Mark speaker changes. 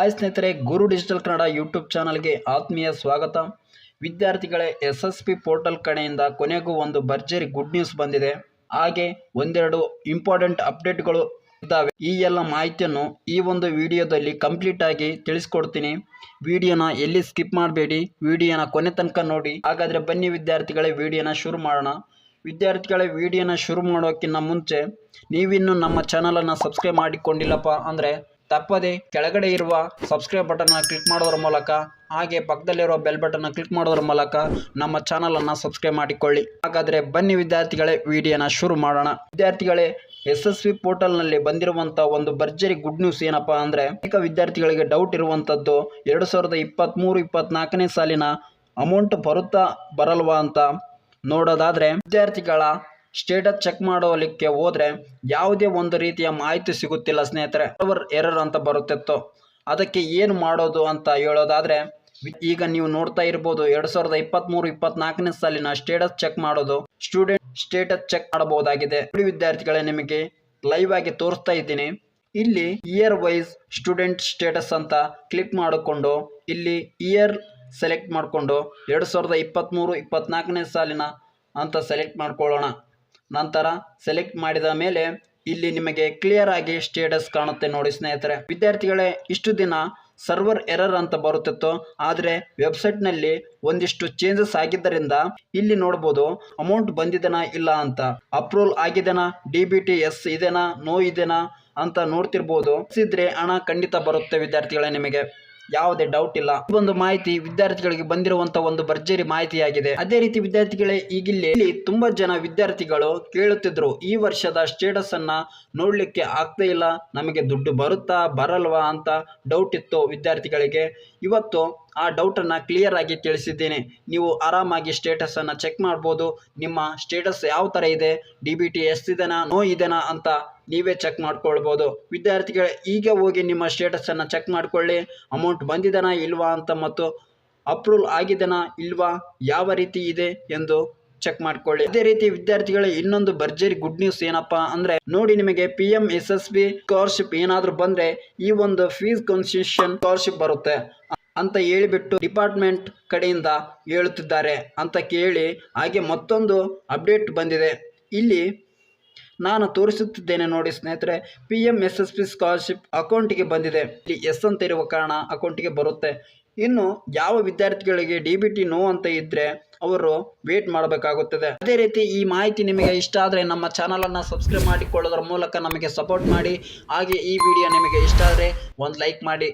Speaker 1: Hi ಸ್ನೇಹಿತರೆ, ಗುರು digital Kannada YouTube ಚಾನಲ್ಗೆ ಆತ್ಮೀಯ ಸ್ವಾಗತ. ವಿದ್ಯಾರ್ಥಿಗಳೇ, SSP ಪೋರ್ಟಲ್ ಕಡೆಯಿಂದ ಕೊನೆಗೂ ಒಂದು ಭರ್ಜರಿ ಗುಡ್ ನ್ಯೂಸ್ ಬಂದಿದೆ. ಹಾಗೆ ಒಂದೆರಡು ಇಂಪಾರ್ಟೆಂಟ್ ಅಪ್ಡೇಟ್ಗಳು ಇದ್ದಾವೆ. ಈ ಎಲ್ಲ ಮಾಹಿತಿಯನ್ನು ಈ ಒಂದು ವಿಡಿಯೋದಲ್ಲಿ ಕಂಪ್ಲೀಟ್ ಆಗಿ ತಿಳಿಸ್ಕೊಡ್ತೀನಿ. ವಿಡಿಯೋನ ಎಲ್ಲಿ ಸ್ಕಿಪ್ ಮಾಡಬೇಡಿ, ವಿಡಿಯೋನ ಕೊನೆ ತನಕ ನೋಡಿ. ಹಾಗಾದರೆ ಬನ್ನಿ ವಿದ್ಯಾರ್ಥಿಗಳೇ, ವಿಡಿಯೋನ ಶುರು ಮಾಡೋಣ. ವಿದ್ಯಾರ್ಥಿಗಳೇ, ವಿಡಿಯೋನ ಶುರು ಮಾಡೋಕ್ಕಿಂತ ಮುಂಚೆ ನೀವಿನ್ನೂ ನಮ್ಮ ಚಾನಲನ್ನು ಸಬ್ಸ್ಕ್ರೈಬ್ ಮಾಡಿಕೊಂಡಿಲ್ಲಪ್ಪ ಅಂದರೆ ತಪ್ಪದೆ ಕೆಳಗಡೆ ಇರುವ ಸಬ್ಸ್ಕ್ರೈಬ್ ಬಟನ್ನ ಕ್ಲಿಕ್ ಮಾಡೋದ್ರ ಮೂಲಕ, ಹಾಗೆ ಪಕ್ಕದಲ್ಲಿರುವ ಬೆಲ್ ಬಟನ್ನ ಕ್ಲಿಕ್ ಮಾಡೋದ್ರ ಮೂಲಕ ನಮ್ಮ ಚಾನಲನ್ನು ಸಬ್ಸ್ಕ್ರೈಬ್ ಮಾಡಿಕೊಳ್ಳಿ. ಹಾಗಾದರೆ ಬನ್ನಿ ವಿದ್ಯಾರ್ಥಿಗಳೇ, ವಿಡಿಯೋನ ಶುರು ಮಾಡೋಣ. ವಿದ್ಯಾರ್ಥಿಗಳೇ, SSP ಪೋರ್ಟಲ್ನಲ್ಲಿ ಬಂದಿರುವಂಥ ಒಂದು ಭರ್ಜರಿ ಗುಡ್ ನ್ಯೂಸ್ ಏನಪ್ಪ ಅಂದರೆ, ಅನೇಕ ವಿದ್ಯಾರ್ಥಿಗಳಿಗೆ ಡೌಟ್ ಇರುವಂಥದ್ದು 2023-24ನೇ ಸಾಲಿನ ಅಮೌಂಟ್ ಬರುತ್ತಾ ಬರಲ್ವಾ ಅಂತ ನೋಡೋದಾದರೆ, ವಿದ್ಯಾರ್ಥಿಗಳ ಸ್ಟೇಟಸ್ ಚೆಕ್ ಮಾಡೋಲಿಕ್ಕೆ ಹೋದರೆ ಯಾವುದೇ ಒಂದು ರೀತಿಯ ಮಾಹಿತಿ ಸಿಗುತ್ತಿಲ್ಲ ಸ್ನೇಹಿತರೆ. ಸರ್ವರ್ ಎರರ್ ಅಂತ ಬರುತ್ತಿತ್ತು. ಅದಕ್ಕೆ ಏನು ಮಾಡೋದು ಅಂತ ಹೇಳೋದಾದರೆ, ಈಗ ನೀವು ನೋಡ್ತಾ ಇರ್ಬೋದು 2023-24ನೇ ಸಾಲಿನ ಸ್ಟೇಟಸ್ ಚೆಕ್ ಮಾಡೋದು, ಸ್ಟೂಡೆಂಟ್ ಸ್ಟೇಟಸ್ ಚೆಕ್ ಮಾಡಬಹುದಾಗಿದೆ. ವಿದ್ಯಾರ್ಥಿಗಳೇ, ನಿಮಗೆ ಲೈವ್ ಆಗಿ ತೋರಿಸ್ತಾ ಇದ್ದೀನಿ. ಇಲ್ಲಿ ಇಯರ್ ವೈಸ್ ಸ್ಟೂಡೆಂಟ್ ಸ್ಟೇಟಸ್ ಅಂತ ಕ್ಲಿಕ್ ಮಾಡಿಕೊಂಡು ಇಲ್ಲಿ ಇಯರ್ ಸೆಲೆಕ್ಟ್ ಮಾಡಿಕೊಂಡು 2023-24ನೇ ಸಾಲಿನ ಅಂತ ಸೆಲೆಕ್ಟ್ ಮಾಡ್ಕೊಳ್ಳೋಣ. ನಂತರ ಸೆಲೆಕ್ಟ್ ಮಾಡಿದ ಮೇಲೆ ಇಲ್ಲಿ ನಿಮಗೆ ಕ್ಲಿಯರ್ ಆಗಿ ಸ್ಟೇಟಸ್ ಕಾಣುತ್ತೆ ನೋಡಿ ಸ್ನೇಹಿತರೆ. ವಿದ್ಯಾರ್ಥಿಗಳೇ, ಇಷ್ಟು ದಿನ ಸರ್ವರ್ ಎರರ್ ಅಂತ ಬರುತ್ತಿತ್ತು. ಆದರೆ ವೆಬ್ಸೈಟ್ನಲ್ಲಿ ಒಂದಿಷ್ಟು ಚೇಂಜಸ್ ಆಗಿದ್ದರಿಂದ ಇಲ್ಲಿ ನೋಡ್ಬೋದು ಅಮೌಂಟ್ ಬಂದಿದೆನಾ ಇಲ್ಲ ಅಂತ, ಅಪ್ರೂವಲ್ ಆಗಿದೆನಾ, DBT ಎಸ್ ಇದೆನಾ, ನೋ ಇದೆನಾ ಅಂತ ನೋಡ್ತಿರ್ಬೋದು. ಇದ್ರೆ ಹಣ ಖಂಡಿತ ಬರುತ್ತೆ ವಿದ್ಯಾರ್ಥಿಗಳೇ, ನಿಮಗೆ ಯಾವುದೇ ಡೌಟ್ ಇಲ್ಲ. ಈ ಒಂದು ಮಾಹಿತಿ ವಿದ್ಯಾರ್ಥಿಗಳಿಗೆ ಬಂದಿರುವಂತ ಒಂದು ಭರ್ಜರಿ ಮಾಹಿತಿಯಾಗಿದೆ. ಅದೇ ರೀತಿ ವಿದ್ಯಾರ್ಥಿಗಳೇ, ಇಲ್ಲಿ ತುಂಬಾ ಜನ ವಿದ್ಯಾರ್ಥಿಗಳು ಕೇಳುತ್ತಿದ್ರು, ಈ ವರ್ಷದ ಸ್ಟೇಟಸ್ ಅನ್ನ ನೋಡ್ಲಿಕ್ಕೆ ಆಗ್ತಾ ಇಲ್ಲ, ನಮಗೆ ದುಡ್ಡು ಬರುತ್ತಾ ಬರಲ್ವಾ ಅಂತ ಡೌಟ್ ಇತ್ತು ವಿದ್ಯಾರ್ಥಿಗಳಿಗೆ. ಇವತ್ತು ಆ ಡೌಟನ್ನು ಕ್ಲಿಯರ್ ಆಗಿ ತಿಳಿಸಿದ್ದೀನಿ. ನೀವು ಆರಾಮಾಗಿ ಸ್ಟೇಟಸ್ ಅನ್ನು ಚೆಕ್ ಮಾಡ್ಬೋದು. ನಿಮ್ಮ ಸ್ಟೇಟಸ್ ಯಾವ ಥರ ಇದೆ, DBT ಎಷ್ಟಿದೆನಾ, ನೋ ಇದೆನಾ ಅಂತ ನೀವೇ ಚೆಕ್ ಮಾಡ್ಕೊಳ್ಬೋದು. ವಿದ್ಯಾರ್ಥಿಗಳೇ, ಈಗ ಹೋಗಿ ನಿಮ್ಮ ಸ್ಟೇಟಸನ್ನು ಚೆಕ್ ಮಾಡ್ಕೊಳ್ಳಿ. ಅಮೌಂಟ್ ಬಂದಿದೆನಾ ಇಲ್ವಾ ಅಂತ, ಮತ್ತು ಅಪ್ರೂವಲ್ ಆಗಿದೆನಾ ಇಲ್ವಾ, ಯಾವ ರೀತಿ ಇದೆ ಎಂದು ಚೆಕ್ ಮಾಡ್ಕೊಳ್ಳಿ. ಅದೇ ರೀತಿ ವಿದ್ಯಾರ್ಥಿಗಳೇ, ಇನ್ನೊಂದು ಭರ್ಜರಿ ಗುಡ್ ನ್ಯೂಸ್ ಏನಪ್ಪಾ ಅಂದ್ರೆ, ನೋಡಿ, ನಿಮಗೆ PM SSB ಸ್ಕಾಲರ್ಶಿಪ್ ಏನಾದರೂ ಬಂದ್ರೆ ಈ ಒಂದು ಫೀಸ್ ಕನ್ಸೆಷನ್ ಸ್ಕಾಲರ್ಶಿಪ್ ಬರುತ್ತೆ ಅಂತ ಹೇಳಿಬಿಟ್ಟು ಡಿಪಾರ್ಟ್ಮೆಂಟ್ ಕಡೆಯಿಂದ ಹೇಳುತ್ತಿದ್ದಾರೆ ಅಂತ ಕೇಳಿ, ಹಾಗೆ ಮತ್ತೊಂದು ಅಪ್ಡೇಟ್ ಬಂದಿದೆ. ಇಲ್ಲಿ ನಾನು ತೋರಿಸುತ್ತಿದ್ದೇನೆ ನೋಡಿ ಸ್ನೇಹಿತರೆ, PM SSB ಸ್ಕಾಲರ್ಶಿಪ್ ಅಕೌಂಟಿಗೆ ಬಂದಿದೆ. ಇಲ್ಲಿ ಎಸ್ ಅಂತ ಇರುವ ಕಾರಣ ಅಕೌಂಟಿಗೆ ಬರುತ್ತೆ. ಇನ್ನು ಯಾವ ವಿದ್ಯಾರ್ಥಿಗಳಿಗೆ DBT ನೋ ಅಂತ ಇದ್ದರೆ ಅವರು ವೇಟ್ ಮಾಡಬೇಕಾಗುತ್ತದೆ. ಅದೇ ರೀತಿ ಈ ಮಾಹಿತಿ ನಿಮಗೆ ಇಷ್ಟ ಆದರೆ ನಮ್ಮ ಚಾನಲನ್ನು ಸಬ್ಸ್ಕ್ರೈಬ್ ಮಾಡಿಕೊಳ್ಳೋದ್ರ ಮೂಲಕ ನಮಗೆ ಸಪೋರ್ಟ್ ಮಾಡಿ. ಹಾಗೆ ಈ ವಿಡಿಯೋ ನಿಮಗೆ ಇಷ್ಟ ಆದರೆ ಒಂದು ಲೈಕ್ ಮಾಡಿ.